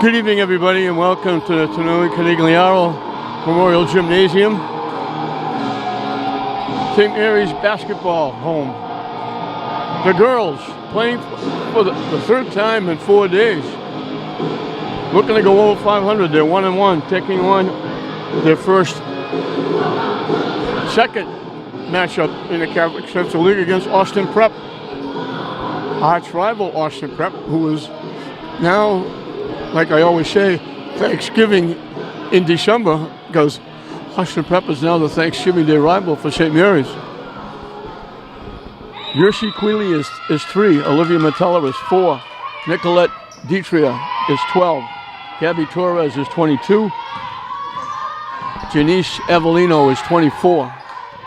Good evening, everybody, and welcome to the Tonelli Canigliaro Memorial Gymnasium. St. Mary's basketball home. The girls playing for the third time in 4 days. Looking to go over 500. They're 1-1, taking on their second matchup in the Catholic Central League against Austin Prep. Arch rival Austin Prep, who is now, like I always say, Thanksgiving in December, because Austin Prep is now the Thanksgiving Day rival for St. Mary's. Yersi Quealy is 3, Olivia Metella is 4, Nicolette Ditria is 12, Gabby Torres is 22, Janice Avellino is 24,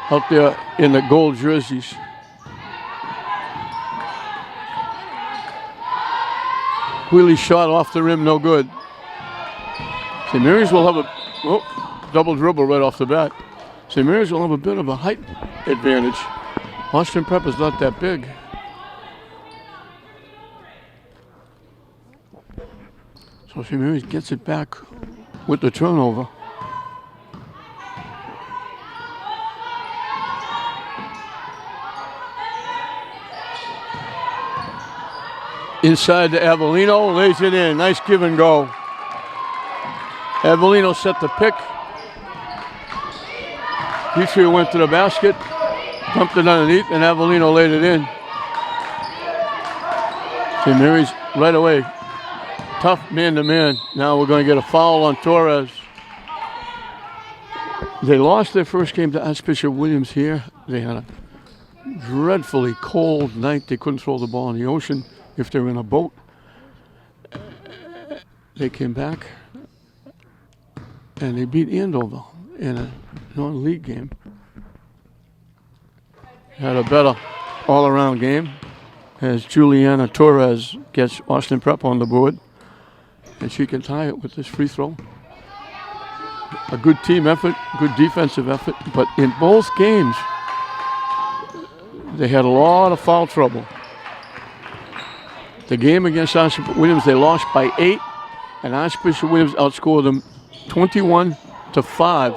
out there in the gold jerseys. Quealy shot off the rim, no good. St. Mary's will have a double dribble right off the bat. St. Mary's will have a bit of a height advantage. Austin Prep is not that big. So St. Mary's gets it back with the turnover. Inside to Avellino, lays it in. Nice give and go. Avellino set the pick. Ditria went to the basket, dumped it underneath, and Avellino laid it in. St. Mary's right away. Tough man-to-man. Now we're going to get a foul on Torres. They lost their first game to Archbishop Williams here. They had a dreadfully cold night. They couldn't throw the ball in the ocean if they were in a boat. They came back and they beat Andover in a non-league game. Had a better all-around game as Juliana Torres gets Austin Prep on the board, and she can tie it with this free throw. A good team effort, good defensive effort, but in both games they had a lot of foul trouble. The game against Archbishop Williams, they lost by 8, and Archbishop Williams outscored them 21-5.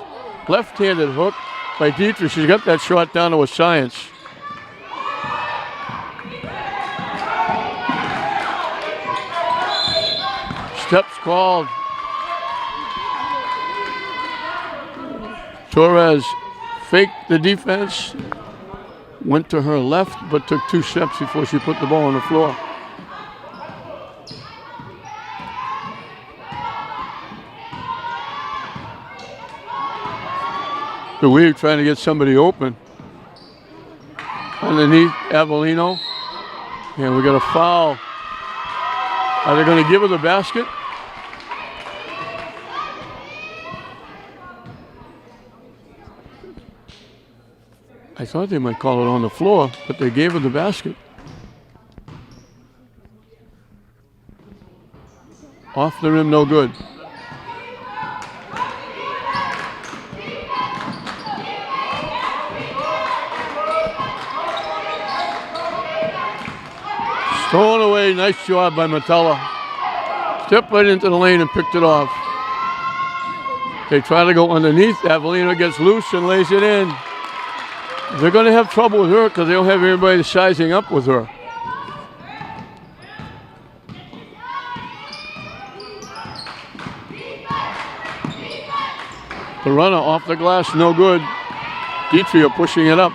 Left-handed hook by Dietrich. She's got that shot down to a science. Steps called. Torres faked the defense, went to her left, but took 2 steps before she put the ball on the floor. The Weave trying to get somebody open. Underneath Avellino. And we got a foul. Are they going to give her the basket? I thought they might call it on the floor, but they gave her the basket. Off the rim, no good. Thrown away, nice job by Metella. Stepped right into the lane and picked it off. They try to go underneath. Avellino gets loose and lays it in. They're going to have trouble with her because they don't have anybody sizing up with her. The runner off the glass, no good. Ditria pushing it up.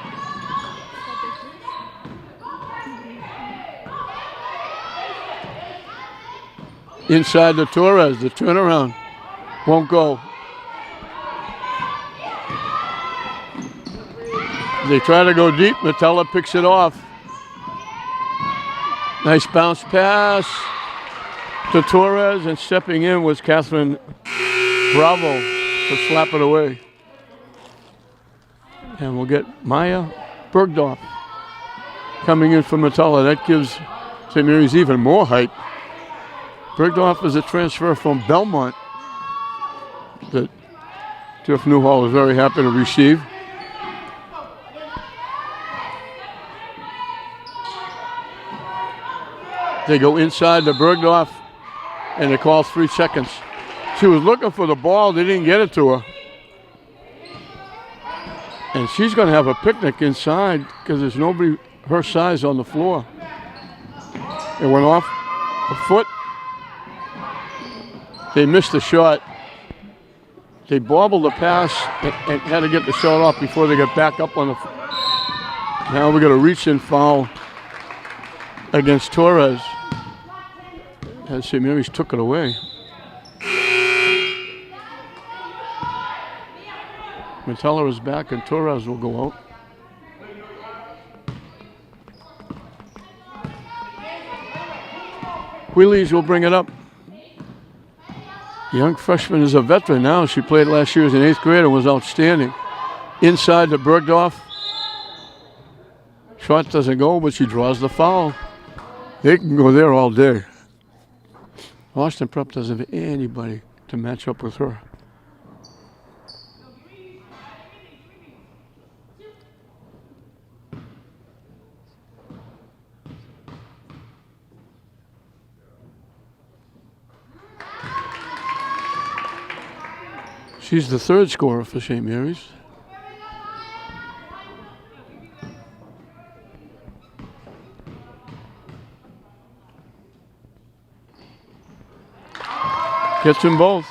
Inside to Torres, the turnaround won't go. They try to go deep, Metella picks it off. Nice bounce pass to Torres, and stepping in was Catherine Bravo to slap it away. And we'll get Maya Bergdorf coming in for Metella. That gives St. Mary's even more height. Bergdorf is a transfer from Belmont that Jeff Newhall is very happy to receive. They go inside to Bergdorf, and they called 3 seconds. She was looking for the ball. They didn't get it to her. And she's going to have a picnic inside because there's nobody her size on the floor. It went off a foot. They missed the shot. They bobbled the pass and had to get the shot off before they got back up on the. Now we got a reach-in foul against Torres. As St. Mary's took it away. Metella is back and Torres will go out. Wheelies will bring it up. Young freshman is a veteran now. She played last year as an 8th grader and was outstanding. Inside to Bergdorf. Shot doesn't go, but she draws the foul. They can go there all day. Austin Prep doesn't have anybody to match up with her. She's the 3rd scorer for St. Mary's. Gets them both.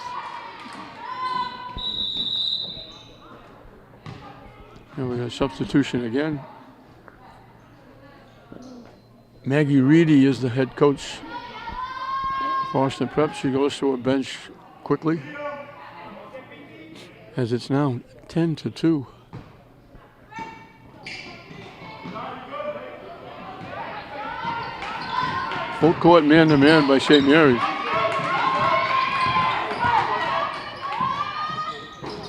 And we got a substitution again. Maggie Reedy is the head coach for Austin Prep. She goes to her bench quickly, as it's now 10-2. Full court man-to-man by St. Mary's.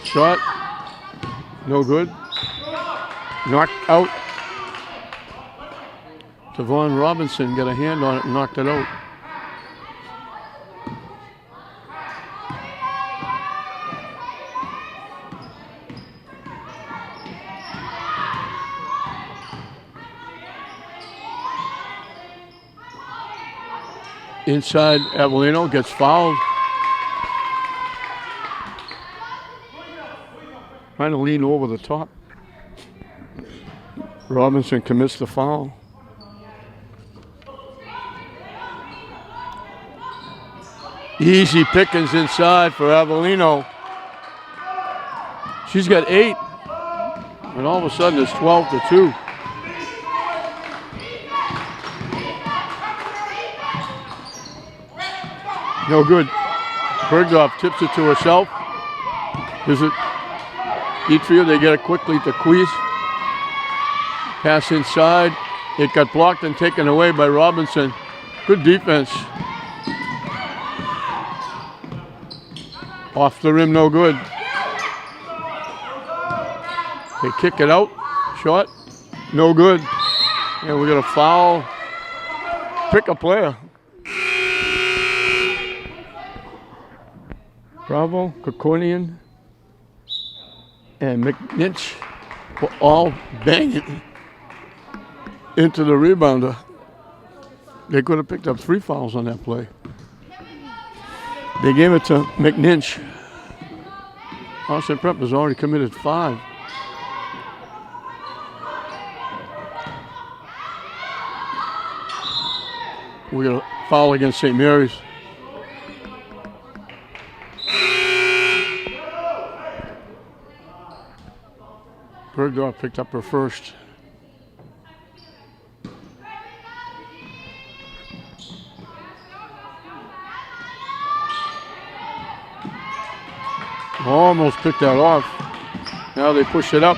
Shot, no good. Knocked out. Devon Robinson got a hand on it and knocked it out. Inside, Avellino gets fouled. Trying to lean over the top. Robinson commits the foul. Easy pickings inside for Avellino. She's got 8. And all of a sudden it's 12-2. No good. Bergdorf tips it to herself. Is it Eatfield? They get it quickly to Queese. Pass inside. It got blocked and taken away by Robinson. Good defense. Off the rim, no good. They kick it out. Shot. No good. And we got a foul. Pick a player. Bravo, Kokonian, and McNinch were all banging into the rebounder. They could have picked up 3 fouls on that play. They gave it to McNinch. Austin Prep has already committed 5. We got a foul against St. Mary's. Bergdorf picked up her first. Almost picked that off. Now they push it up.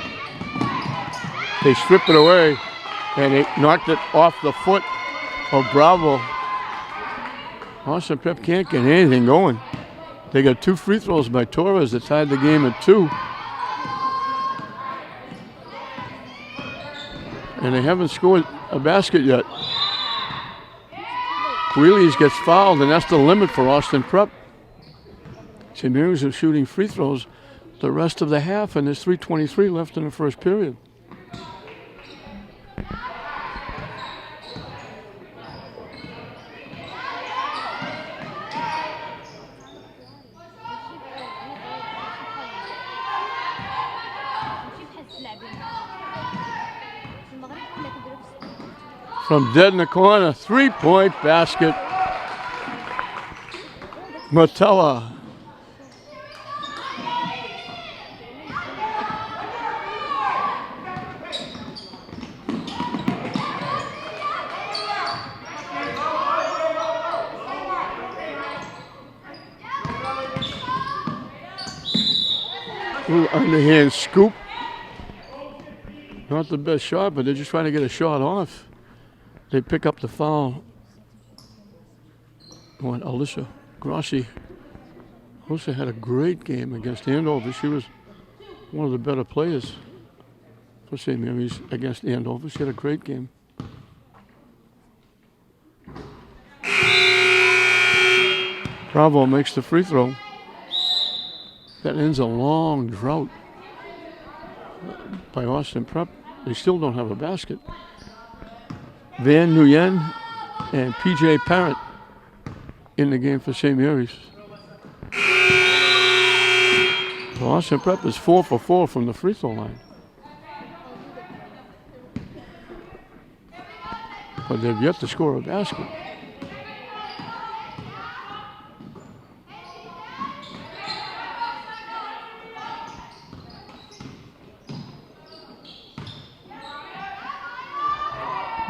They strip it away, and they knocked it off the foot of Bravo. Austin Prep can't get anything going. They got 2 free throws by Torres that tied the game at 2. And they haven't scored a basket yet. Wheelies gets fouled, and that's the limit for Austin Prep. St. Mary's is shooting free throws the rest of the half, and there's 3:23 left in the first period. from dead in the corner. 3-point basket. Martella. Ooh, underhand scoop. Not the best shot, but they're just trying to get a shot off. They pick up the foul. On Alyssa Grossi. Alyssa had a great game against Andover. She was one of the better players for St. Mary's against Andover. She had a great game. Bravo makes the free throw. That ends a long drought by Austin Prep. They still don't have a basket. Van Nguyen and P.J. Parent in the game for St. Mary's. So Austin Prep is 4 for 4 from the free throw line. But they've yet to score a basket.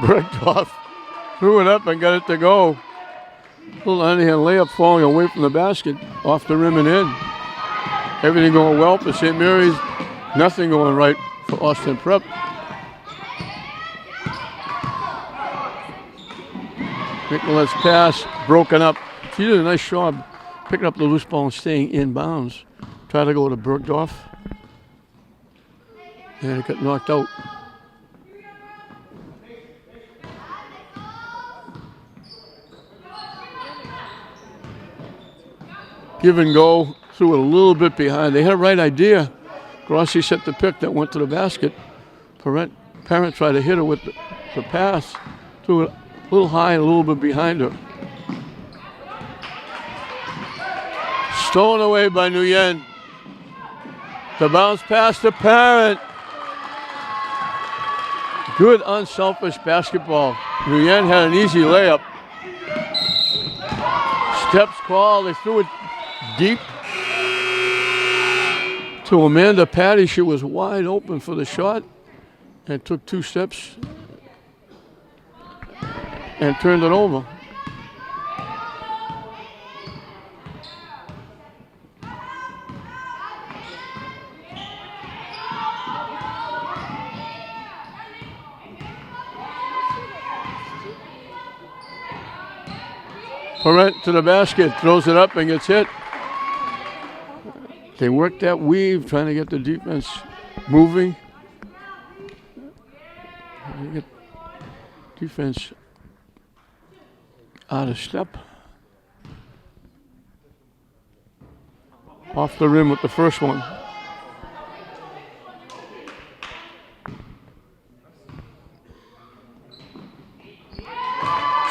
Bergdorf threw it up and got it to go. Little underhand layup falling away from the basket, off the rim and in. Everything going well for St. Mary's. Nothing going right for Austin Prep. Nicholas' pass broken up. She did a nice job picking up the loose ball and staying in bounds. Tried to go to Bergdorf. And it got knocked out. Give and go, threw it a little bit behind. They had a right idea. Grossi set the pick that went to the basket. Parent tried to hit her with the pass. Threw it a little high and a little bit behind her. Stolen away by Nguyen. The bounce pass to Parent. Good unselfish basketball. Nguyen had an easy layup. Steps called. They threw it deep to Amanda Patty. She was wide open for the shot and took 2 steps and turned it over. Parent to the basket, throws it up and gets hit. They work that weave, trying to get the defense moving. They get defense out of step. Off the rim with the first one.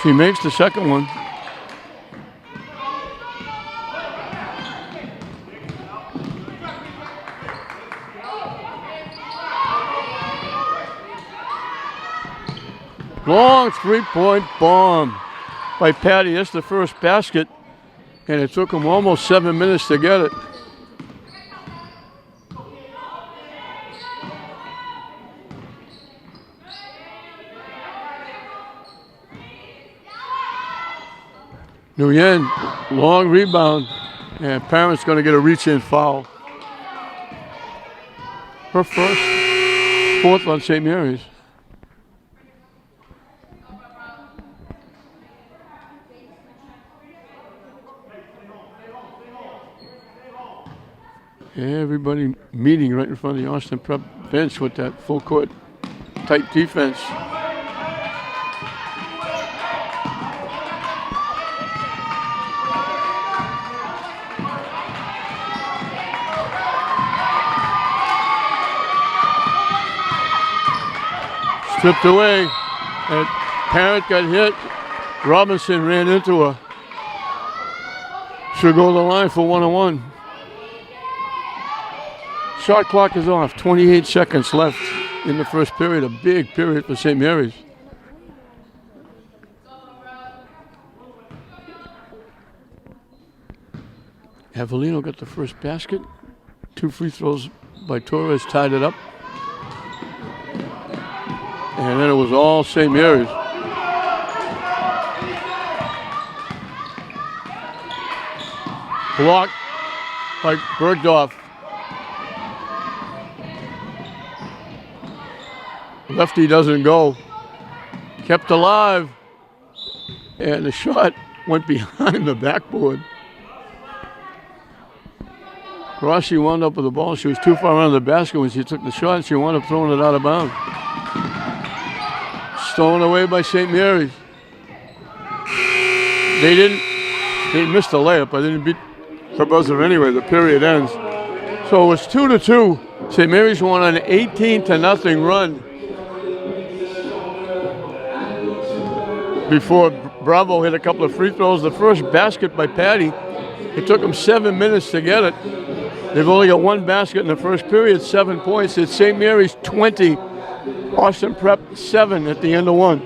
She makes the second one. Long 3-point bomb by Patty. That's the first basket, and it took him almost 7 minutes to get it. Nguyen, long rebound, and Parent's going to get a reach-in foul. Her first, 4th on St. Mary's. Everybody meeting right in front of the Austin Prep bench with that full court tight defense. Stripped away, and Parent got hit. Robinson ran into her. She'll go to the line for 1-on-1. Shot clock is off. 28 seconds left in the first period. A big period for St. Mary's. Avellino got the first basket. 2 free throws by Torres tied it up. And then it was all St. Mary's. Blocked by Bergdorf. Lefty doesn't go. Kept alive. And the shot went behind the backboard. Rossi wound up with the ball. She was too far around the basket when she took the shot, and she wound up throwing it out of bounds. Stolen away by St. Mary's. They missed the layup, but they didn't beat the buzzer anyway. The period ends. So it was 2-2. St. Mary's won an 18-0 run before Bravo hit a couple of free throws. The first basket by Patty, it took them 7 minutes to get it. They've only got 1 basket in the first period, 7 points. It's St. Mary's 20, Austin Prep 7 at the end of 1.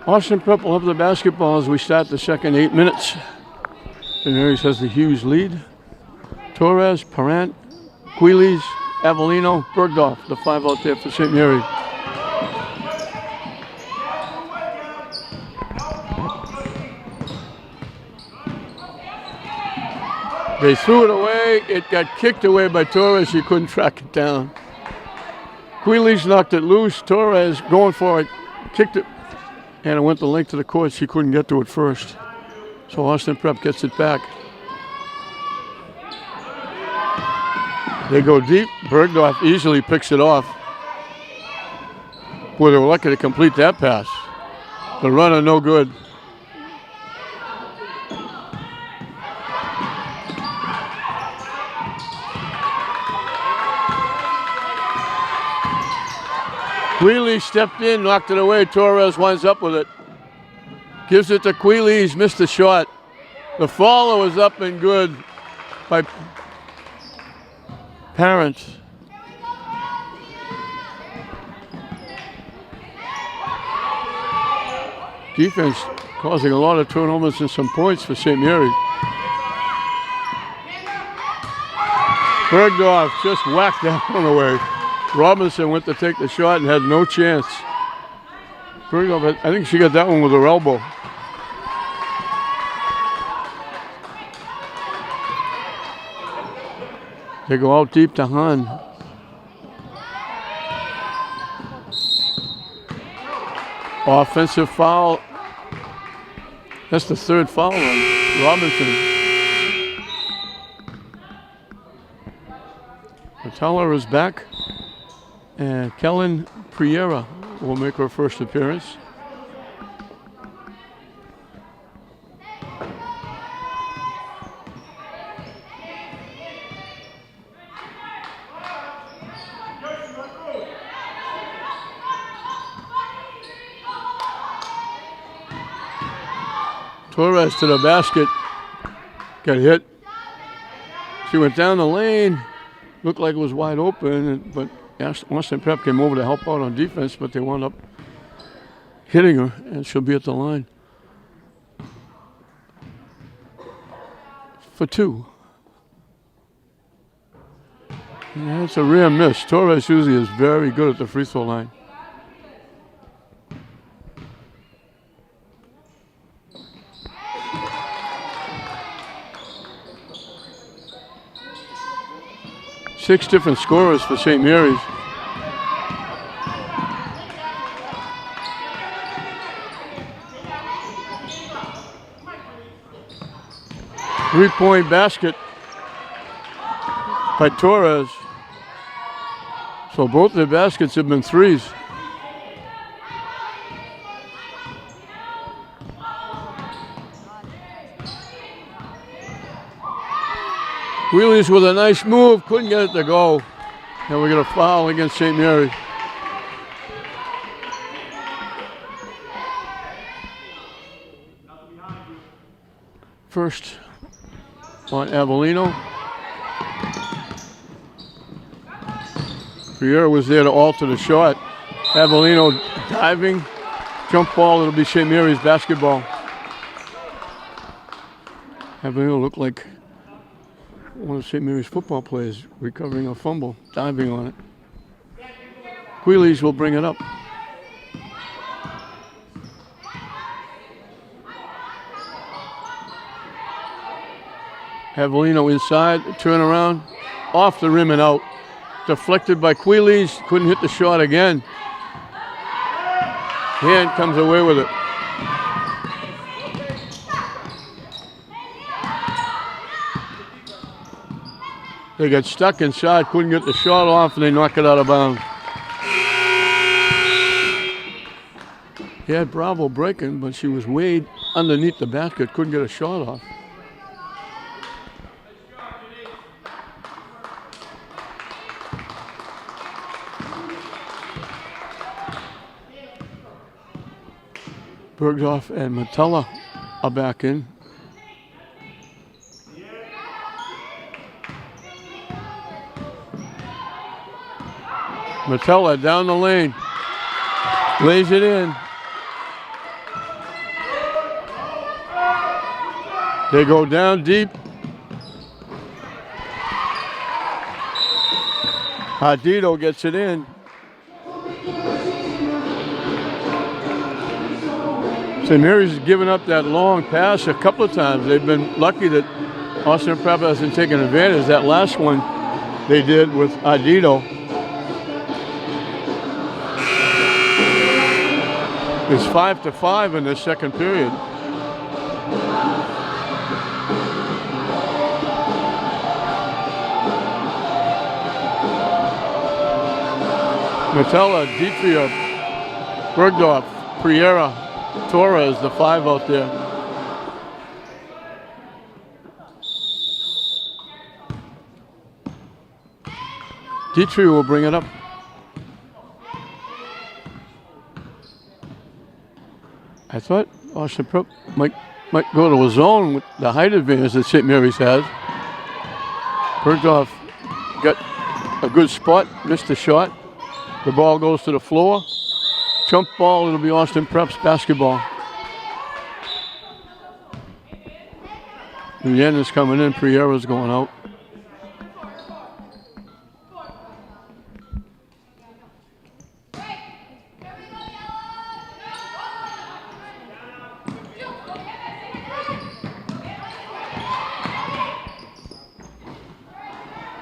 Austin Prep will have the basketball as we start the second 8 minutes. St. Mary's has the huge lead. Torres, Parent, Quiles, Avellino, Bergdorf, the 5 out there for St. Mary's. They threw it away. It got kicked away by Torres. She couldn't track it down. Quiles knocked it loose. Torres going for it, kicked it, and it went the length of the court. She couldn't get to it first. So Austin Prep gets it back. They go deep. Bergdorf easily picks it off. Boy, they were lucky to complete that pass. The runner no good. Quiles stepped in, knocked it away. Torres winds up with it. Gives it to Quiles, missed the shot. The follow is up and good by Parent. Defense causing a lot of turnovers and some points for St. Mary's. Bergdorf just whacked that one away. Robinson went to take the shot and had no chance. Bergdorf, I think she got that one with her elbow. They go out deep to Hahn. Offensive foul. That's the 3rd foul on Robinson. Patella is back. And Kellen Priera will make her first appearance. Torres to the basket. Got hit. She went down the lane. Looked like it was wide open, but Austin Prep came over to help out on defense, but they wound up hitting her, and she'll be at the line for 2. Yeah, it's a rare miss. Torres usually is very good at the free throw line. Six different scorers for St. Mary's. Three-point basket by Torres. So both their baskets have been threes. Wheelies with a nice move, couldn't get it to go. And we got a foul against St. Mary's. First on Avellino. Pierre was there to alter the shot. Avellino diving, jump ball, it'll be St. Mary's basketball. Having look like one of St. Mary's football players recovering a fumble, diving on it. Queeley's will bring it up. Avellino inside, turn around, off the rim and out. Deflected by Queeley's, couldn't hit the shot again. Hand comes away with it. They got stuck inside, couldn't get the shot off, and they knock it out of bounds. He had Bravo breaking, but she was way underneath the basket, couldn't get a shot off. Bergdorf and Metella are back in. Metella down the lane, lays it in. They go down deep. Ardito gets it in. St. Mary's has given up that long pass a couple of times. They've been lucky that Austin Prep hasn't taken advantage. That last one they did with Ardito. It's 5-5 in the second period. Metella, Ditria, Bergdorf, Priera, Torres, the five out there. Ditria will bring it up. I thought Austin Prep might go to a zone with the height advantage that St. Mary's has. Bergdorf got a good spot, missed the shot. The ball goes to the floor. Jump ball, it'll be Austin Prep's basketball. Nguyen is coming in, Priera's going out.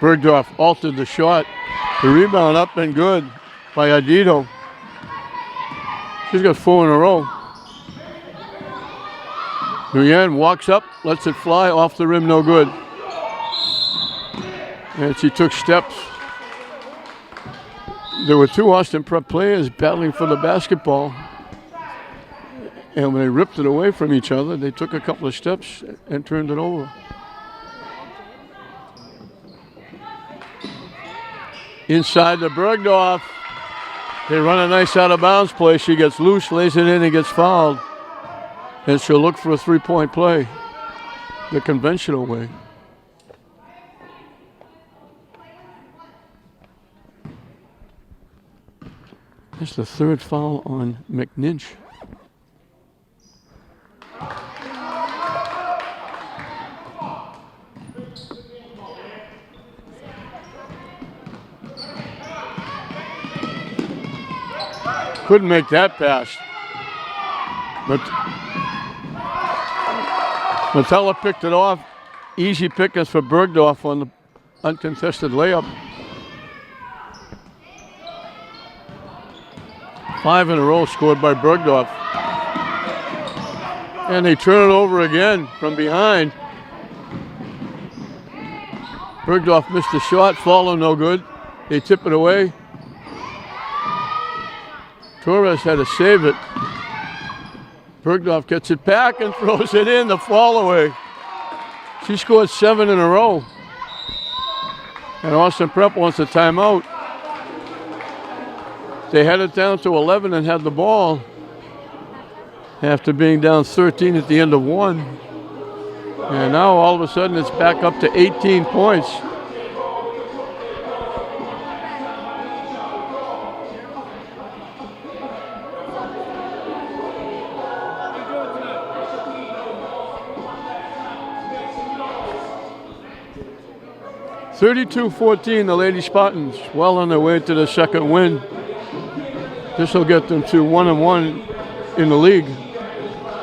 Bergdorf altered the shot. The rebound up and good by Ardito. She's got 4 in a row. Nguyen walks up, lets it fly, off the rim, no good. And she took steps. There were 2 Austin Prep players battling for the basketball. And when they ripped it away from each other, they took a couple of steps and turned it over. Inside to Bergdorf. They run a nice out of bounds play. She gets loose, lays it in, and gets fouled. And she'll look for a 3-point play the conventional way. That's the 3rd foul on McNinch. Couldn't make that pass. But Metella picked it off. Easy pickings for Bergdorf on the uncontested layup. 5 in a row scored by Bergdorf. And they turn it over again from behind. Bergdorf missed the shot, follow no good. They tip it away. Torres had to save it. Bergdorf gets it back and throws it in, the fall away. She scored 7 in a row. And Austin Prep wants a timeout. They had it down to 11 and had the ball after being down 13 at the end of 1. And now all of a sudden it's back up to 18 points. 32-14, the Lady Spartans well on their way to the second win. This will get them to 1-1 in the league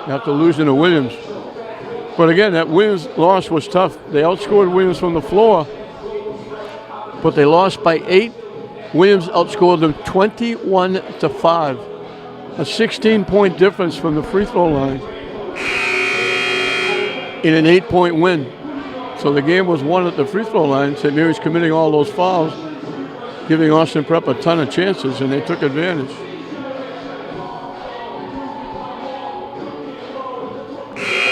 after losing to Williams. But again, that Williams loss was tough. They outscored Williams from the floor, but they lost by 8. Williams outscored them 21-5. A 16-point difference from the free throw line in an 8-point win. So the game was won at the free throw line. St. Mary's committing all those fouls, giving Austin Prep a ton of chances, and they took advantage.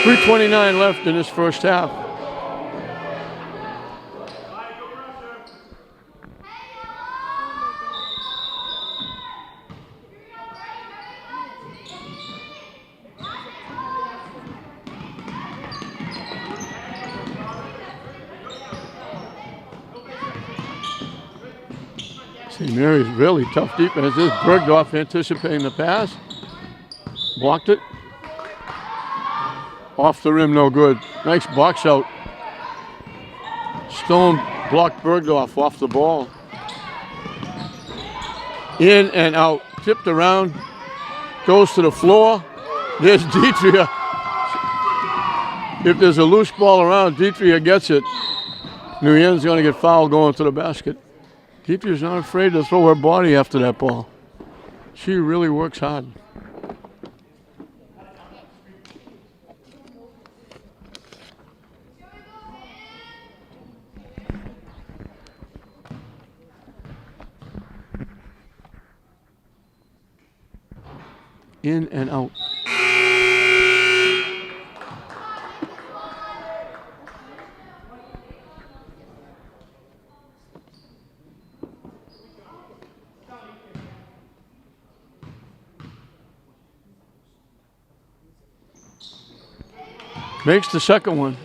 .329 left in this first half. St. Mary's really tough defense. This is Bergdorf anticipating the pass. Blocked it. Off the rim, no good. Nice box out. Stone blocked Bergdorf off the ball. In and out. Tipped around. Goes to the floor. There's Deitria. If there's a loose ball around, Deitria gets it. Nguyen's going to get fouled going to the basket. Deitria's not afraid to throw her body after that ball. She really works hard. In and out. Makes the second one.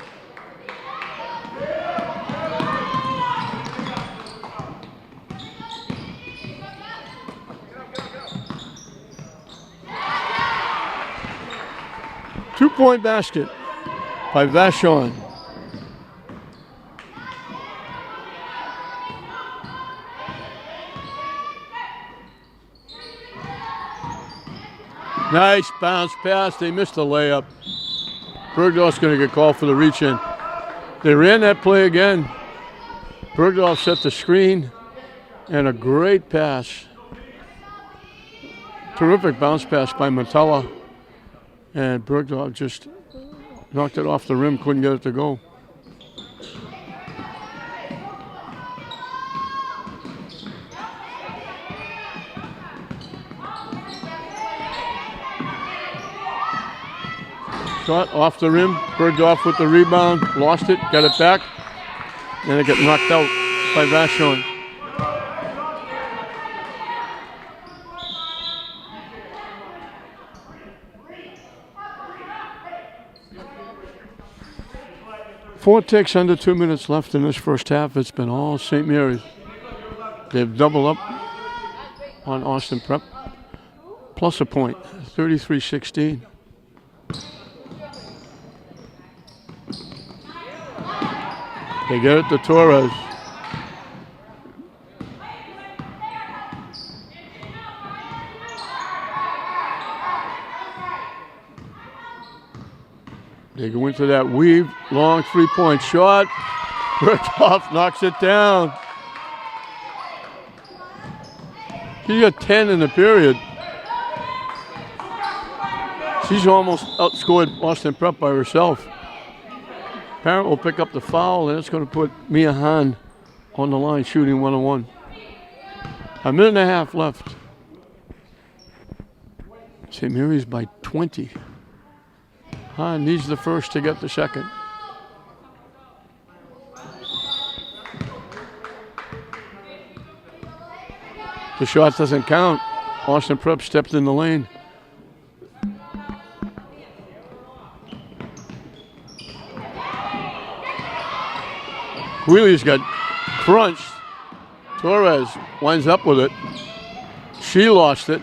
Two-point basket by Vachon. Nice bounce pass. They missed the layup. Bergdorf's going to get called for the reach-in. They ran that play again. Bergdorf set the screen, and a great pass. Terrific bounce pass by Matella. And Bergdorf just knocked it off the rim, couldn't get it to go. Shot off the rim, Bergdorf with the rebound, lost it, got it back, and it got knocked out by Vachon. Four ticks, under 2 minutes left in this first half. It's been all St. Mary's. They've doubled up on Austin Prep, plus a point, 33-16. They get it to Torres. They go into that weave, long three-point shot. Bergdorf knocks it down. She got 10 in the period. She's almost outscored Austin Prep by herself. Parent will pick up the foul, and it's going to put Mia Hahn on the line shooting 1-on-1. A minute and a half left. St. Mary's by 20. Hahn needs the first to get the second. The shot doesn't count. Austin Prep stepped in the lane. Wheely's got crunched. Torres winds up with it. She lost it.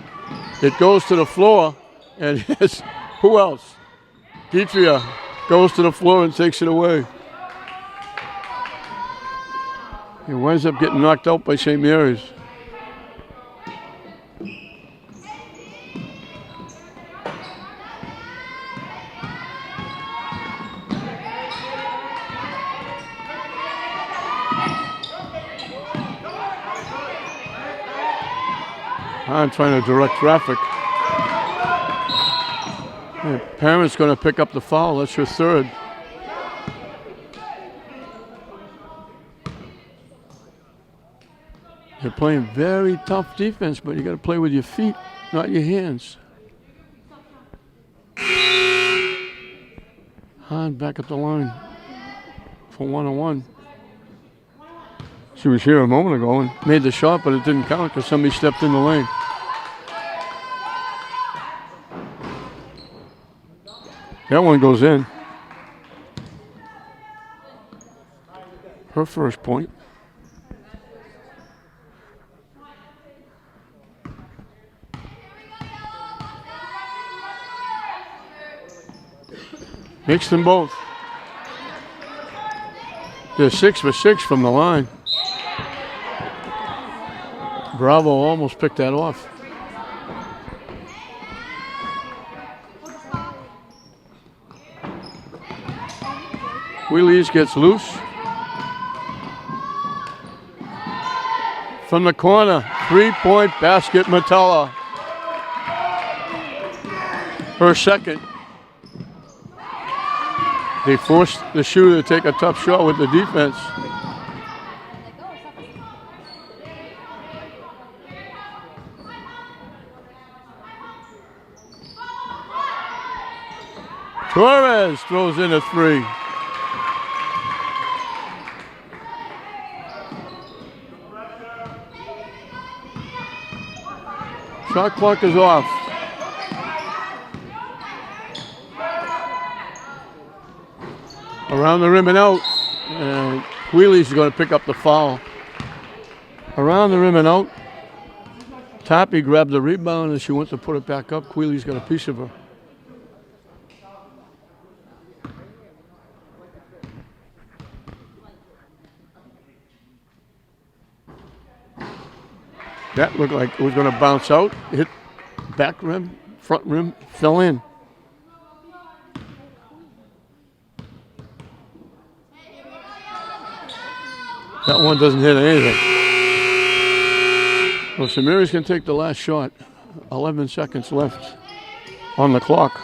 It goes to the floor, and who else? Deitria goes to the floor and takes it away. He winds up getting knocked out by St. Mary's. I'm trying to direct traffic. The parent's going to pick up the foul. That's your third. They're playing very tough defense, but you got to play with your feet, not your hands. Hahn back at the line for 1-on-1. She was here a moment ago and made the shot, but it didn't count because somebody stepped in the lane. That one goes in. Her first point. Mixed them both. They're 6 for 6 from the line. Bravo almost picked that off. Wheelies gets loose. From the corner, 3-point basket, Metella. Her second. They forced the shooter to take a tough shot with the defense. Torres throws in a three. Shot clock is off. Around the rim and out. And Wheely's going to pick up the foul. Around the rim and out. Toppy grabbed the rebound and she went to put it back up. Wheely's got a piece of her. That looked like it was going to bounce out, hit back rim, front rim, fell in. That one doesn't hit anything. Well, St. Mary's can take the last shot. 11 seconds left on the clock.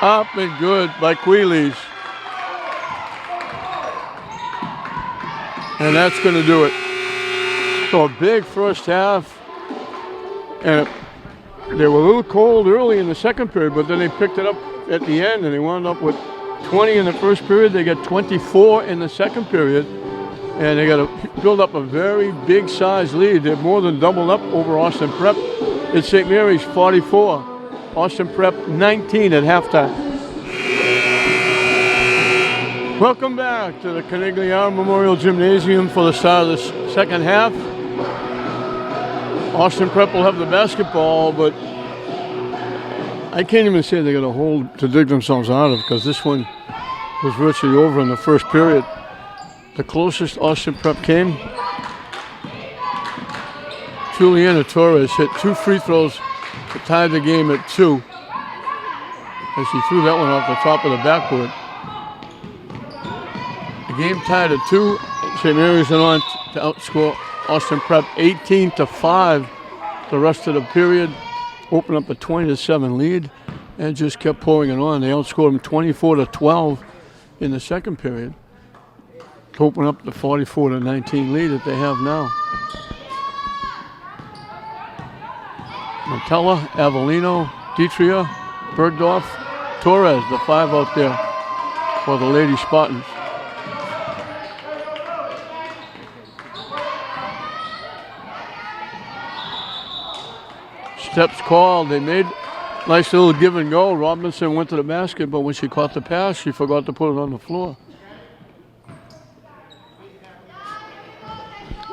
Up and good by Queeley's. And that's going to do it. So a big first half. And they were a little cold early in the second period, but then they picked it up at the end and they wound up with 20 in the first period. They got 24 in the second period. And they got to build up a very big size lead. They're more than doubled up over Austin Prep. It's St. Mary's 44. Austin Prep 19 at halftime. Welcome back to the Canigliaro Memorial Gymnasium for the start of the second half. Austin Prep will have the basketball, but I can't even say they got a hole to dig themselves out of because this one was virtually over in the first period. The closest Austin Prep came, Juliana Torres hit 2 free throws to tie the game at 2. And she threw that one off the top of the backboard. The game tied at 2. St. Mary's went on to outscore Austin Prep 18-5 the rest of the period. Opened up a 20-7 lead and just kept pouring it on. They outscored them 24-12 in the second period to open up the 44-19 lead that they have now. Montella, Avellino, Ditria, Bergdorf, Torres, the 5 out there for the Lady Spartans. Steps called. They made nice little give and go. Robinson went to the basket, but when she caught the pass, she forgot to put it on the floor.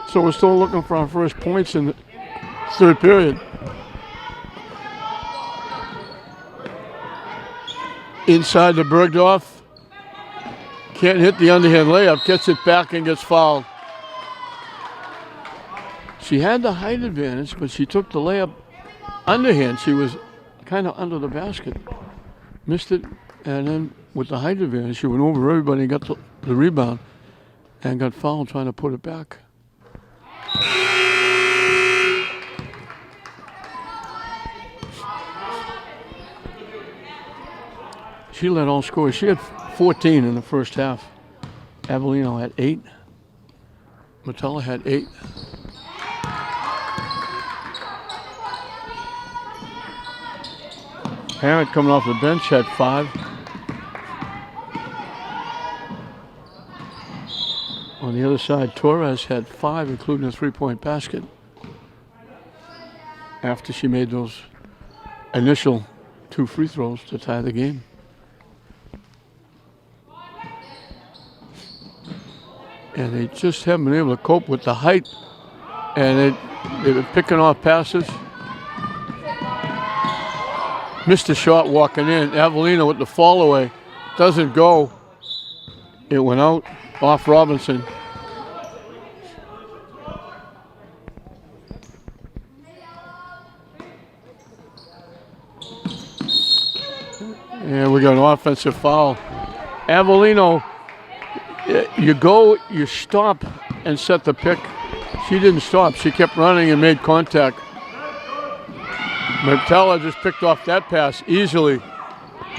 So we're still looking for our first points in the third period. inside to Bergdorf. Can't hit the underhand layup. Gets it back and gets fouled. She had the height advantage, but she took the layup underhand. She was kind of under the basket. Missed it, and then with the height advantage, she went over everybody and got the rebound and got fouled trying to put it back. She led all scorers. She had 14 in the first half. Avellino had 8. Metella had 8. Parent coming off the bench had 5. On the other side, Torres had 5, including a 3-point basket, after she made those initial 2 free throws to tie the game. And they just haven't been able to cope with the height, and they've been picking off passes. Missed a shot walking in. Avellino with the fall away. Doesn't go. It went out off Robinson. And we got an offensive foul. Avellino, you go, you stop and set the pick. She didn't stop. She kept running and made contact. Metella just picked off that pass easily.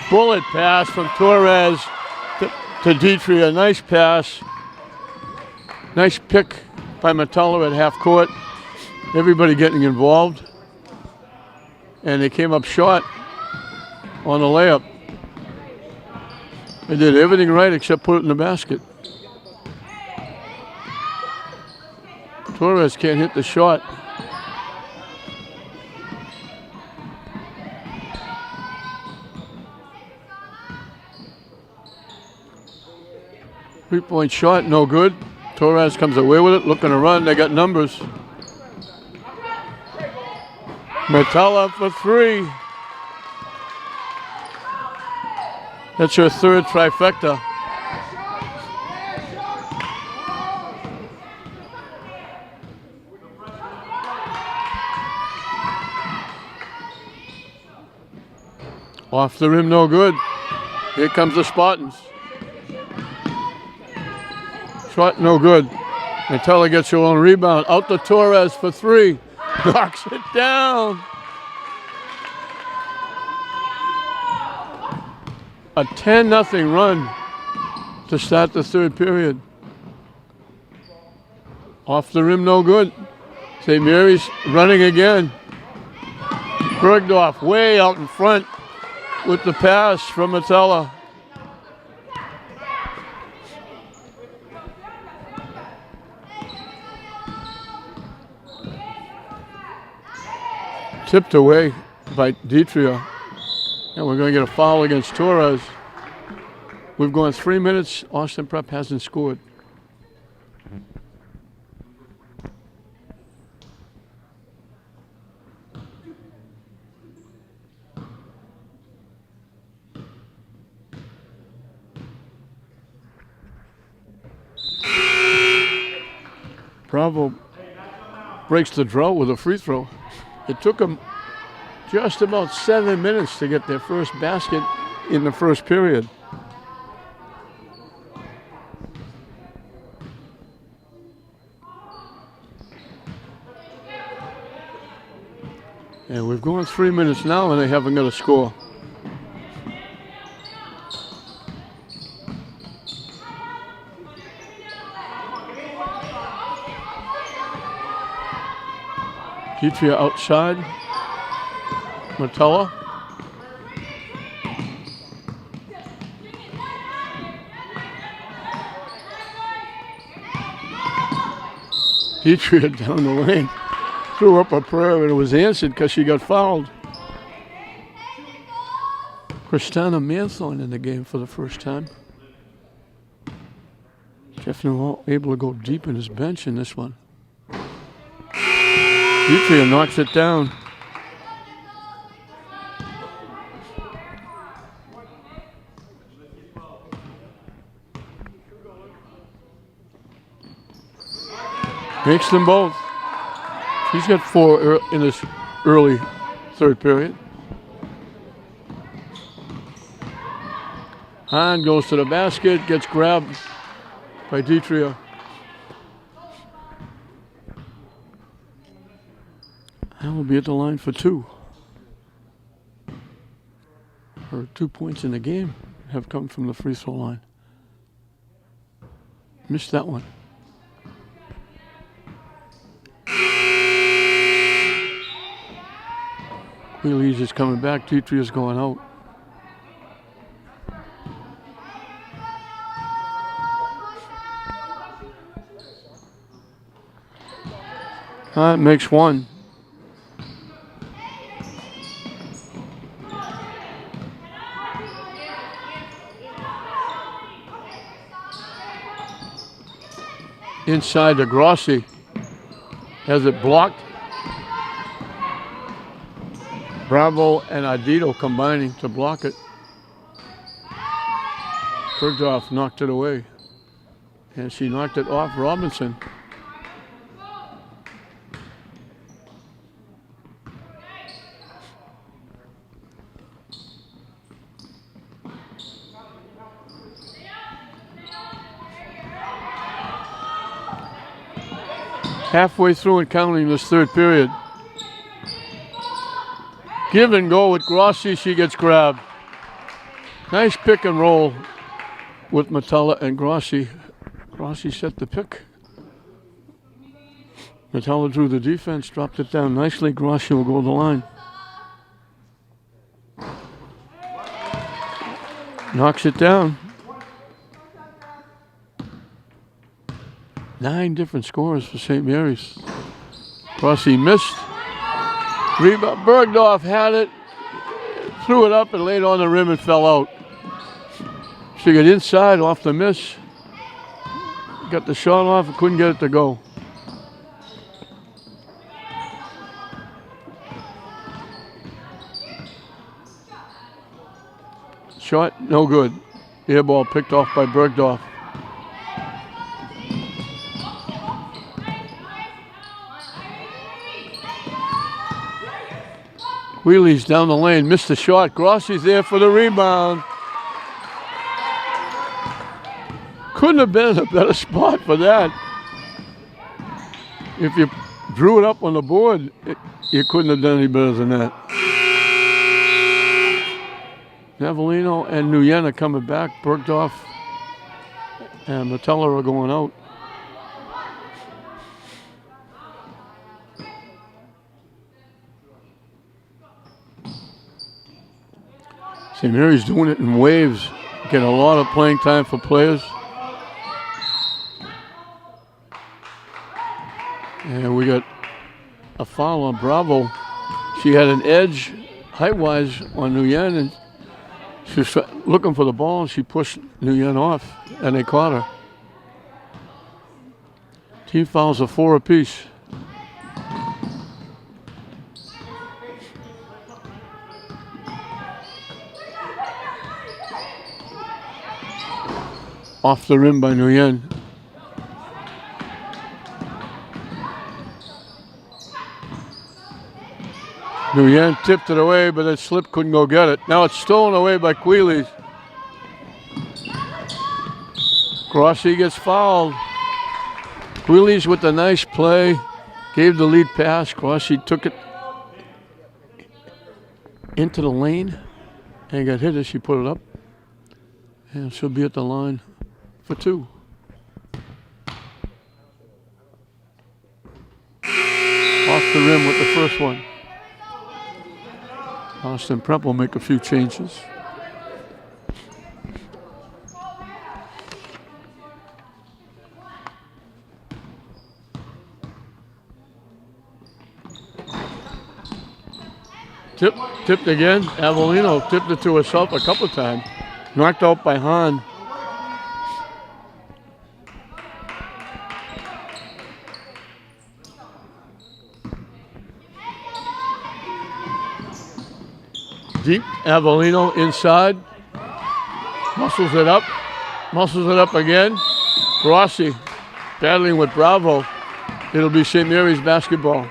Bullet pass from Torres to Dietrich. Nice pass. Nice pick by Metella at half court. Everybody getting involved. And they came up short on the layup. They did everything right except put it in the basket. Torres can't hit the shot. Three-point shot, no good. Torres comes away with it, looking to run. They got numbers. Metella for 3. That's her 3rd trifecta. Off the rim, no good. Here comes the Spartans. Shot, no good. Metella gets her own rebound. Out to Torres for 3. Knocks it down. A 10-0 run to start the 3rd period. Off the rim, no good. St. Mary's running again. Bergdorf way out in front with the pass from Metella. Tipped away by Dietrich. And we're going to get a foul against Torres. We've gone 3 minutes. Austin Prep hasn't scored. Bravo breaks the drought with a free throw. It took them just about 7 minutes to get their first basket in the first period. And we've gone 3 minutes now and they haven't got a score. Dietrich outside. Metella. Dietrich down the lane. Threw up a prayer and it was answered because she got fouled. Christina Manthorn in the game for the first time. Jeff Newell able to go deep in his bench in this one. Dietrich knocks it down. Makes them both. He's got 4 in this early third period. Hahn goes to the basket, gets grabbed by Ditria. And will be at the line for 2. Her 2 points in the game have come from the free throw line. Missed that one. Wheelie's is coming back. Ditria's going out. That makes 1. Inside to Grossi. Has it blocked. Bravo and Ardito combining to block it. Bergdorf knocked it away. And she knocked it off Robinson. Halfway through and counting this third period. Give and go with Grossi, she gets grabbed. Nice pick and roll with Metella and Grossi. Grossi set the pick. Metella drew the defense, dropped it down nicely. Grossi will go to the line. Knocks it down. 9 different scores for St. Mary's. Grossi missed. Rebound. Bergdorf had it, threw it up and laid on the rim and fell out. She got inside off the miss. Got the shot off and couldn't get it to go. Shot, no good. Air ball picked off by Bergdorf. Wheelie's down the lane, missed the shot. Grossi's there for the rebound. Couldn't have been a better spot for that. If you drew it up on the board, you couldn't have done any better than that. Navalino and Nguyen are coming back. Bergdorf and Metella are going out. St. Mary's doing it in waves, getting a lot of playing time for players. And we got a foul on Bravo. She had an edge height-wise on Nguyen, and she was looking for the ball, and she pushed Nguyen off, and they caught her. Team fouls are 4 apiece. Off the rim by Nguyen. Nguyen tipped it away, but it slipped, couldn't go get it. Now it's stolen away by Quealy. Grossi gets fouled. Quealy's with a nice play. Gave the lead pass. Grossi took it into the lane and got hit as she put it up. And she'll be at the line for 2. Off the rim with the first one. Austin Prep will make a few changes. Tipped again. Avellino tipped it to herself a couple of times. Knocked out by Hahn. Deep, Avellino inside. Muscles it up again. Grossi battling with Bravo. It'll be St. Mary's basketball.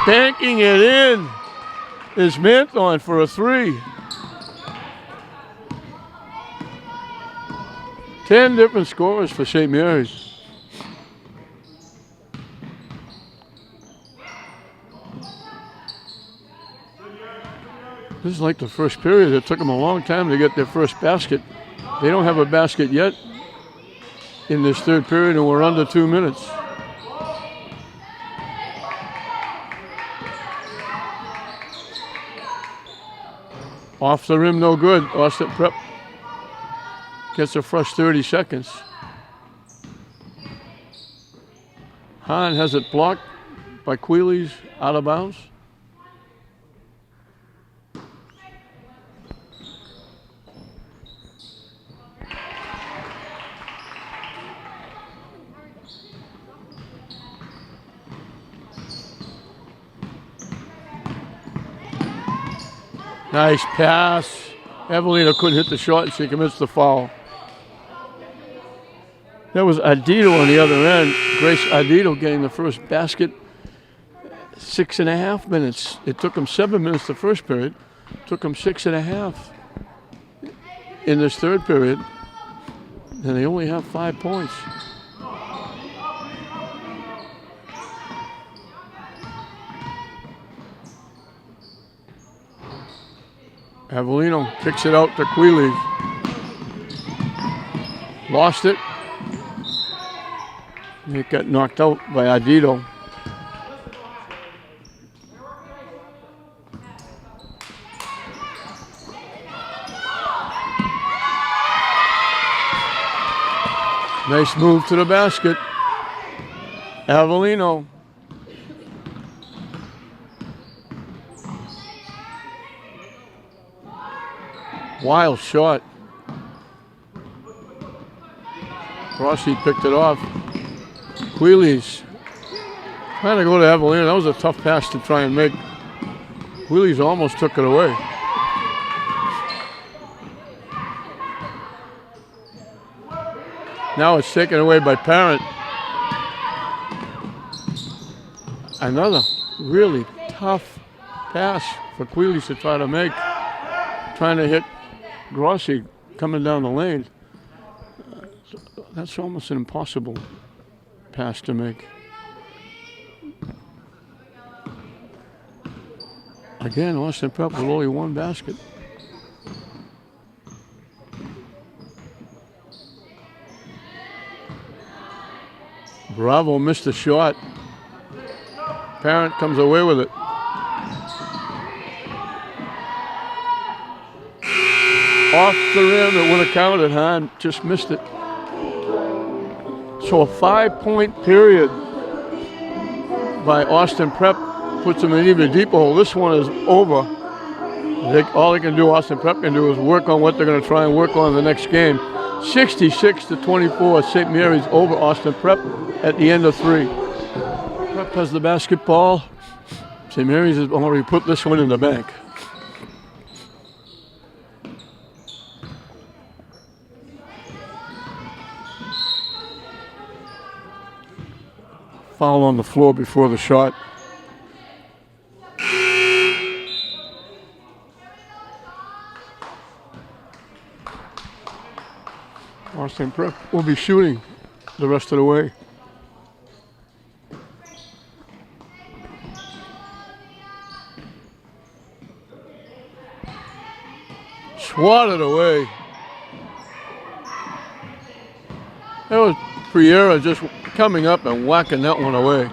Banking it in is Manthorn for a 3. 10 different scorers for St. Mary's. This is like the first period. It took them a long time to get their first basket. They don't have a basket yet in this third period, and we're under 2 minutes. Off the rim, no good. Austin Prep gets a fresh 30 seconds. Hahn has it blocked by Queeley's, out of bounds. Nice pass. Evelina couldn't hit the shot and she commits the foul. That was Ardito on the other end. Grace Ardito getting the first basket. 6.5 minutes. It took them 7 minutes the first period. It took them 6.5 in this third period. And they only have 5 points. Avellino kicks it out to Queeley. Lost it. It got knocked out by Ardito. Nice move to the basket. Avellino. Wild shot. Rossi picked it off. Queeley's trying to go to Avellino. That was a tough pass to try and make. Queeley's almost took it away. Now it's taken away by Parent. Another really tough pass for Queeley to try to make. Trying to hit Grossi coming down the lane. That's almost an impossible pass to make. Again, Austin Prep with only one basket. Bravo missed the shot. Parent comes away with it. Off the rim, it would have counted. Hahn just missed it. So a 5-point period by Austin Prep puts them in an even deeper hole. This one is over. All they can do, Austin Prep can do, is work on what they're going to try and work on in the next game. 66-24, St. Mary's over Austin Prep at the end of 3. Prep has the basketball. St. Mary's has already put this one in the bank. Foul on the floor before the shot. Austin Prep will be shooting the rest of the way. Swatted away. That was Priera just coming up and whacking that one away.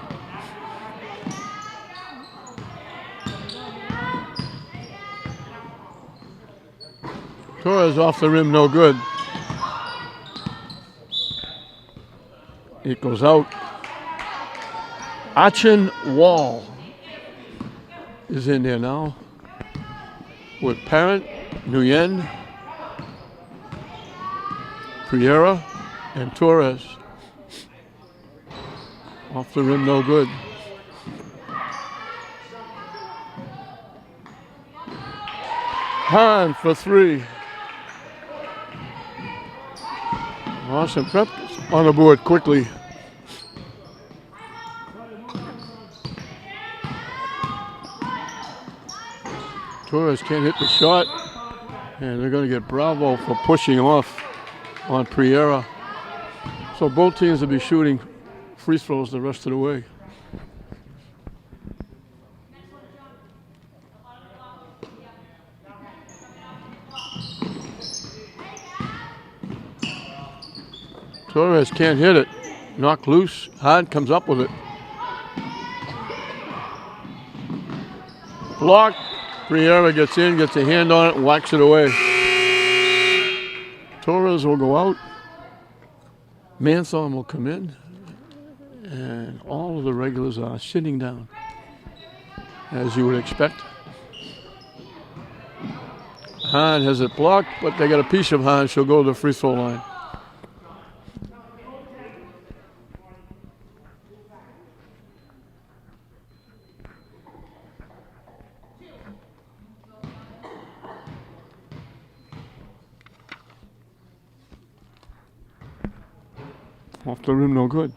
Torres off the rim, no good. It goes out. Achin Wall is in there now with Parent, Nguyen, Priera, and Torres. Off the rim, no good. Hahn for three. Austin Prep on the board quickly. Torres can't hit the shot, and they're going to get Bravo for pushing off on Priera. So both teams will be shooting free throws the rest of the way. Torres can't hit it. Knocked loose. Hahn comes up with it. Blocked. Priera gets in, gets a hand on it, and whacks it away. Torres will go out. Manthorn will come in. And all of the regulars are sitting down, as you would expect. Hahn has it blocked, but they got a piece of Hahn. She'll go to the free throw line. Off the rim, no good.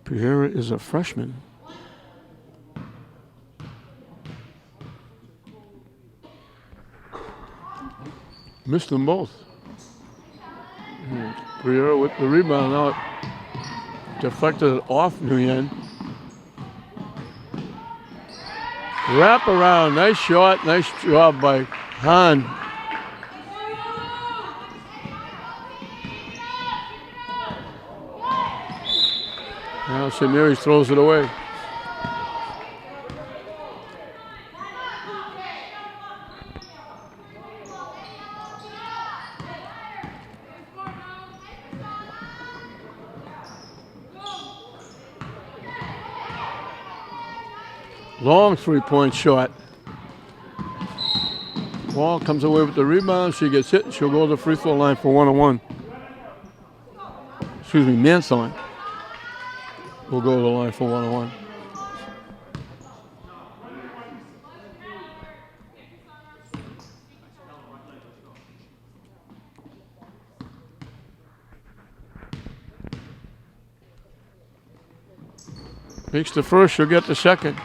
Priera is a freshman. Missed them both. Priera with the rebound now. Deflected it off Nguyen. Wrap around, nice shot, nice job by Hahn. Now St. Mary's throws it away. Long three-point shot. Wall comes away with the rebound. She gets hit. She'll go to the free throw line for 1-on-1. Excuse me, Manthorn will go to the line for 1-on-1. Makes the first, she'll get the second.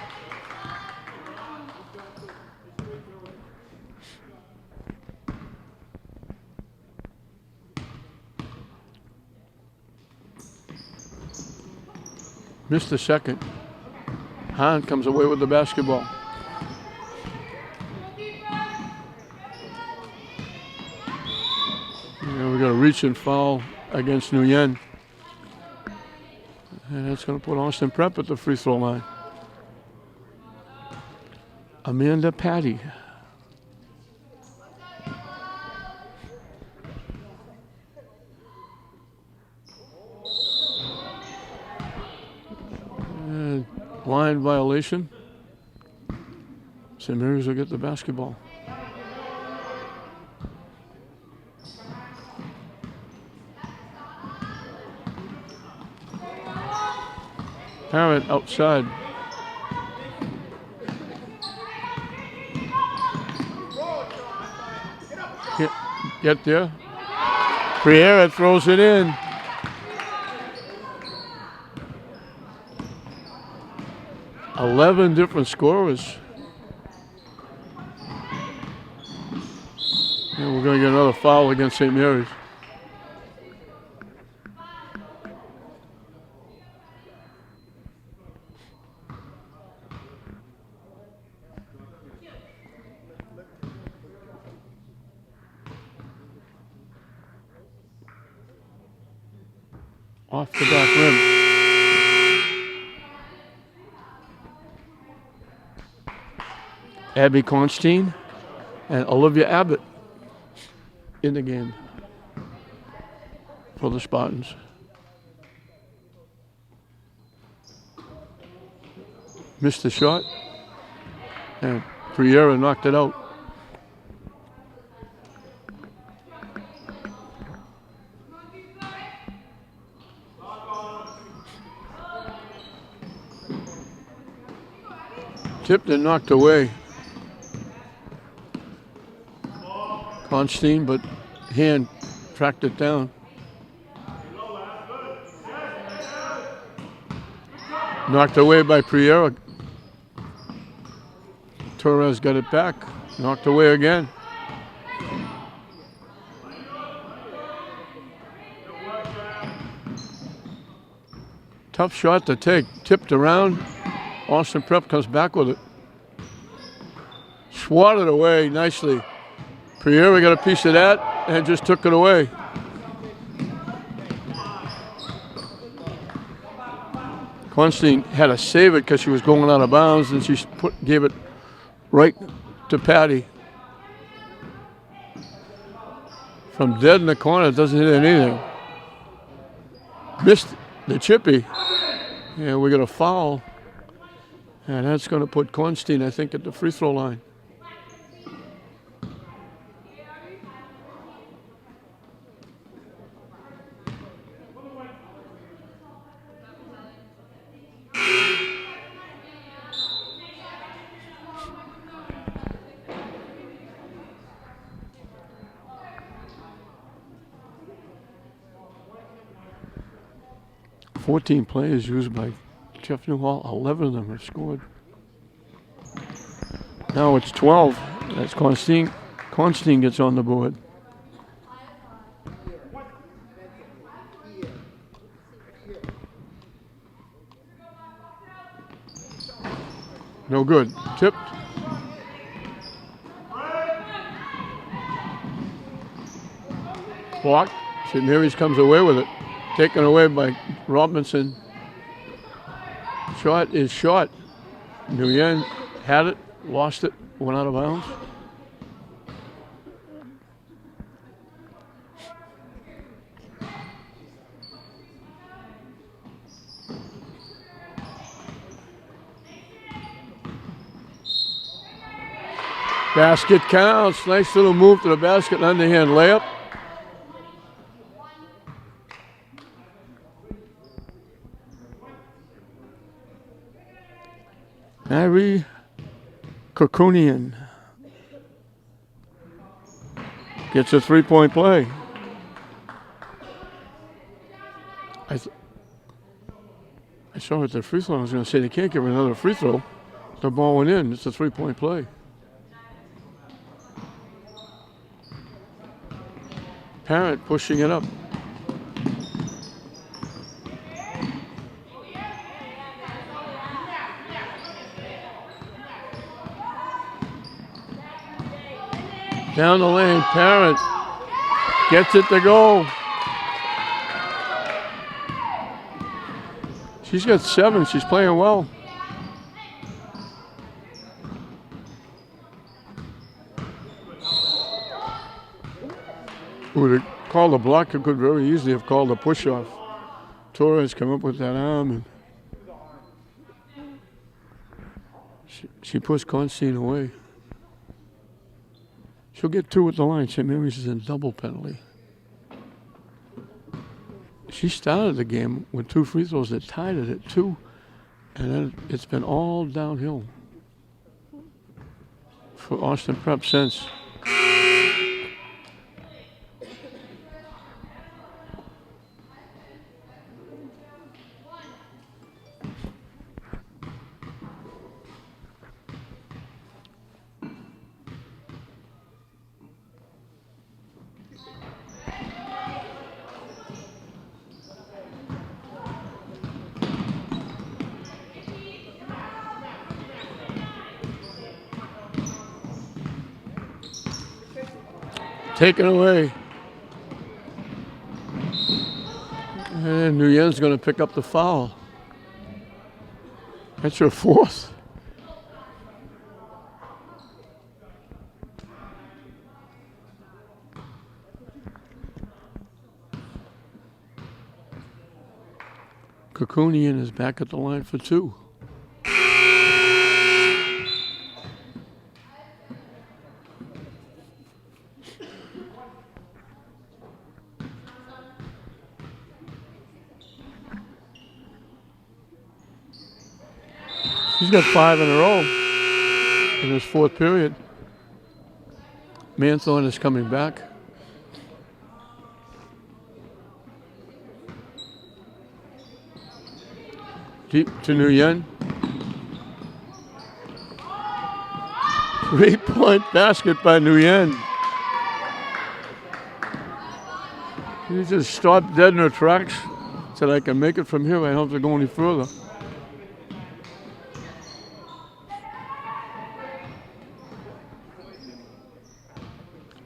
Missed the second. Hahn comes away with the basketball. And we got a reach and foul against Nguyen. And that's going to put Austin Prep at the free throw line. Amanda Patty. Line violation. St. Mary's will get the basketball. Parrott outside. Get there. Priera throws it in. Eleven different scorers. And we're going to get another foul against St. Mary's. Off the back rim. Abby Constein and Olivia Abbott in the game for the Spartans. Missed the shot, and Priera knocked it out. Tipped and knocked away. Constein, but hand tracked it down. Knocked away by Priera. Torres got it back. Knocked away again. Tough shot to take. Tipped around. Austin Prep comes back with it. Swatted away nicely. Priera got a piece of that and just took it away. Constein had to save it because she was going out of bounds, and she gave it right to Patty. From dead in the corner, it doesn't hit anything. Missed the chippy. And we got a foul. And that's going to put Constein, I think, at the free throw line. Fourteen players used by Jeff Newhall. 11 of them have scored. Now it's 12. That's Constein. Constein gets on the board. No good. Tipped. Blocked. St. Mary's comes away with it. Taken away by Robinson. Shot is short. Nguyen had it, lost it, went out of bounds. Basket counts. Nice little move to the basket, underhand layup. Mary Kokunian gets a three-point play. I saw it at the free throw. I was going to say they can't give her another free throw. The ball went in. It's a three-point play. Parent pushing it up. Down the lane, Parent gets it to go. She's got 7. She's playing well. Would have called a block. It could very easily have called a push-off. Torres come up with that arm, and she pushed Constein away. She'll get 2 at the line. St. Mary's is in double penalty. She started the game with 2 free throws that tied it at 2, and then it's been all downhill for Austin Prep since. Taken away. And Nguyen's going to pick up the foul. That's her 4th. Kokunian is back at the line for 2. She's got 5 in a row. in this fourth period. Manthorn is coming back. Deep to Nguyen. 3-point basket by Nguyen. He just stopped dead in her tracks. Said, I can make it from here. I don't have to go any further.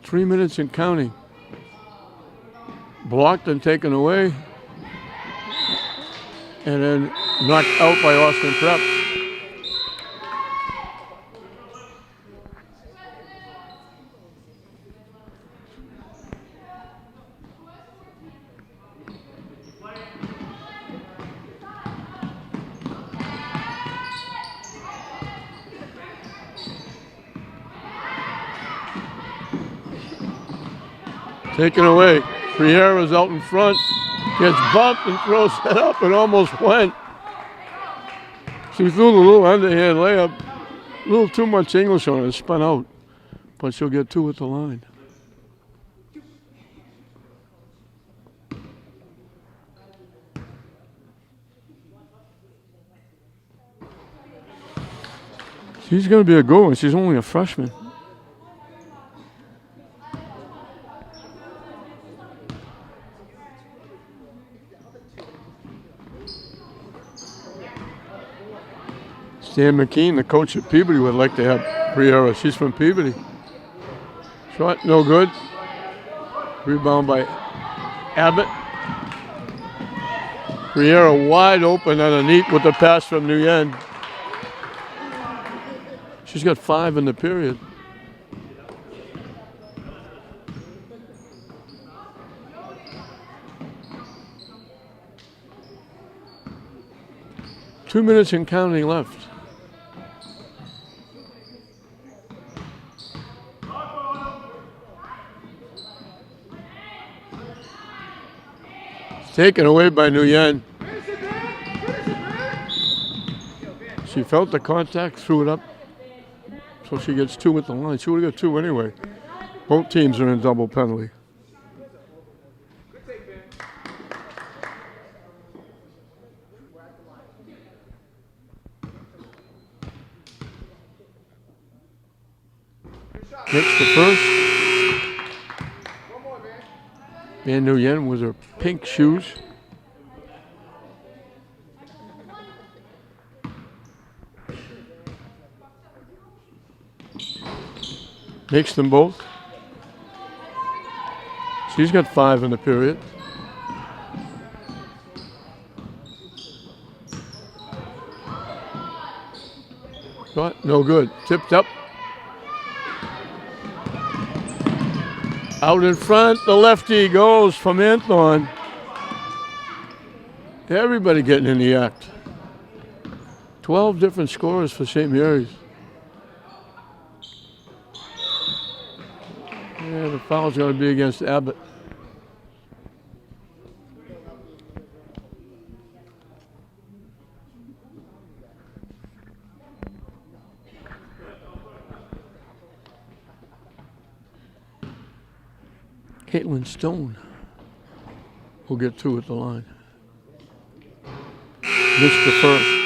Three minutes and counting. Blocked and taken away. And then knocked out by Austin Prep. Taken away. Friera's out in front. Gets bumped and throws it up and almost went. She threw the little underhand layup. A little too much English on it. Spun out. But she'll get two at the line. She's going to be a good one. She's only a freshman. Stan McKean, the coach at Peabody, would like to have Friera. She's from Peabody. Shot, no good. Rebound by Abbott. Friera wide open underneath with the pass from Nguyen. She's got 5 in the period. Two minutes and counting left. Taken away by Nguyen. She felt the contact, threw it up. So she gets 2 at the line. She would have got 2 anyway. Both teams are in double penalty. Next to first. Van Nguyen with her pink shoes. Makes them both. She's got 5 in the period. Shot, no good. Tipped up. Out in front, the lefty goes from Manthorn. Everybody getting in the act. 12 different scorers for St. Mary's. Yeah, the foul's going to be against Abbott. Caitlin Stone will get 2 at the line. Missed the first.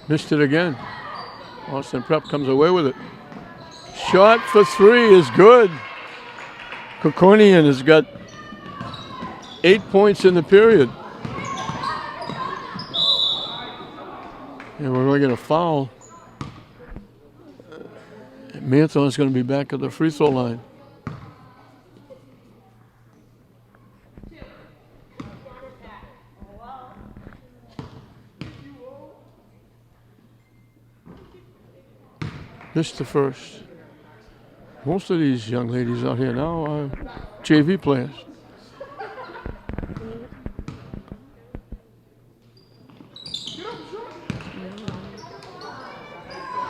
Missed it again. Austin Prep comes away with it. Shot for 3 is good. Kokonian has got 8 points in the period. And we're going to get a foul. Manthorn's going to be back at the free throw line. Missed the first. Most of these young ladies out here now are JV players.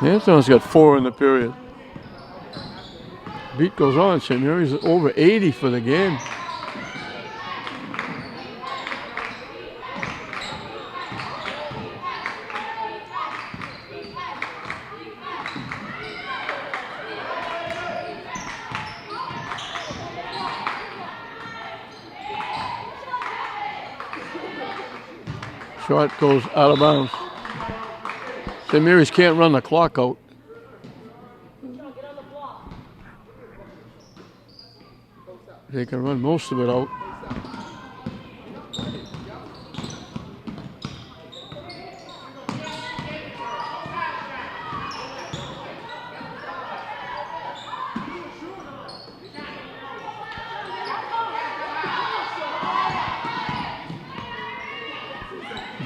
Marathon's got 4 in the period. Beat goes on. St. Mary's over 80 for the game. Shot goes out of bounds. St. Mary's can't run the clock out. They can run most of it out.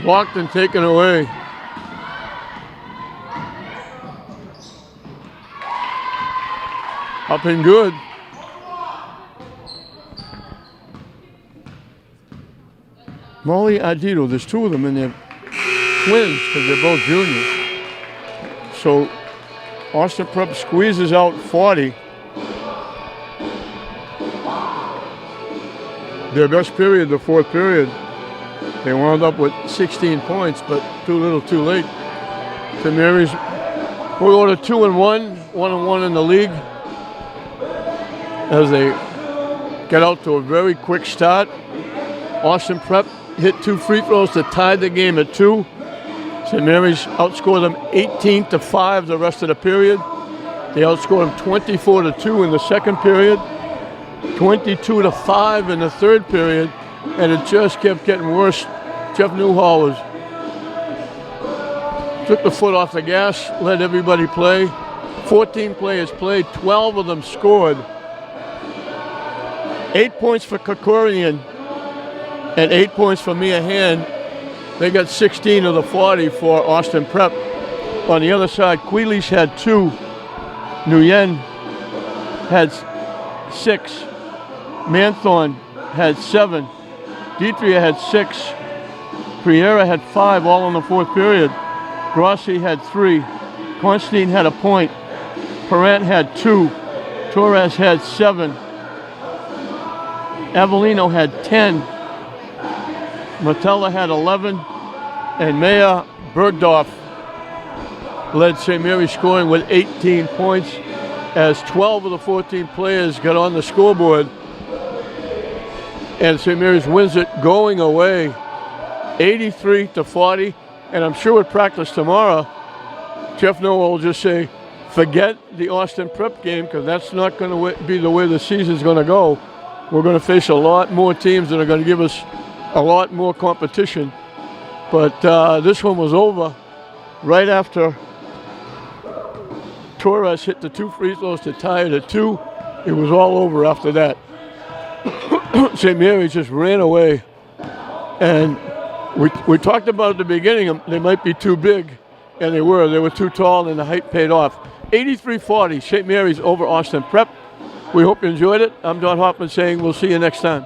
Blocked and taken away. Up and good. Molly Ardito, there's 2 of them, and they're twins because they're both juniors. So Austin Prep squeezes out 40. Their best period, the 4th period, they wound up with 16 points, but too little, too late. St. Mary's will go to 2-1, 1-1 in the league, as they get out to a very quick start. Austin Prep hit 2 free throws to tie the game at 2. St. Mary's outscored them 18-5 the rest of the period. They outscored them 24-2 in the second period, 22-5 in the third period, and it just kept getting worse. Jeff Newhall took the foot off the gas, let everybody play. 14 players played, 12 of them scored. 8 points for Krikorian and 8 points for Mia Hand. They got 16 of the 40 for Austin Prep. On the other side, Quealy's had 2. Nguyen had 6. Manthorn had 7. Dietria had 6. Priera had 5, all in the 4th period. Grossi had 3. Constantine had a point. Perrant had 2. Torres had 7. Avellino had 10. Matella had 11. And Maya Bergdorf led St. Mary's scoring with 18 points as 12 of the 14 players got on the scoreboard. And St. Mary's wins it going away 83-40. And I'm sure at practice tomorrow, Jeff Noah will just say, forget the Austin Prep game, because that's not going to be the way the season's going to go. We're going to face a lot more teams that are going to give us a lot more competition. But this one was over right after Torres hit the 2 free throws to tie it at 2. It was all over after that. St. Mary's just ran away. And we talked about at the beginning, they might be too big, and they were. They were too tall, and the height paid off. 83-40, St. Mary's over Austin Prep. We hope you enjoyed it. I'm Don Hoffman saying we'll see you next time.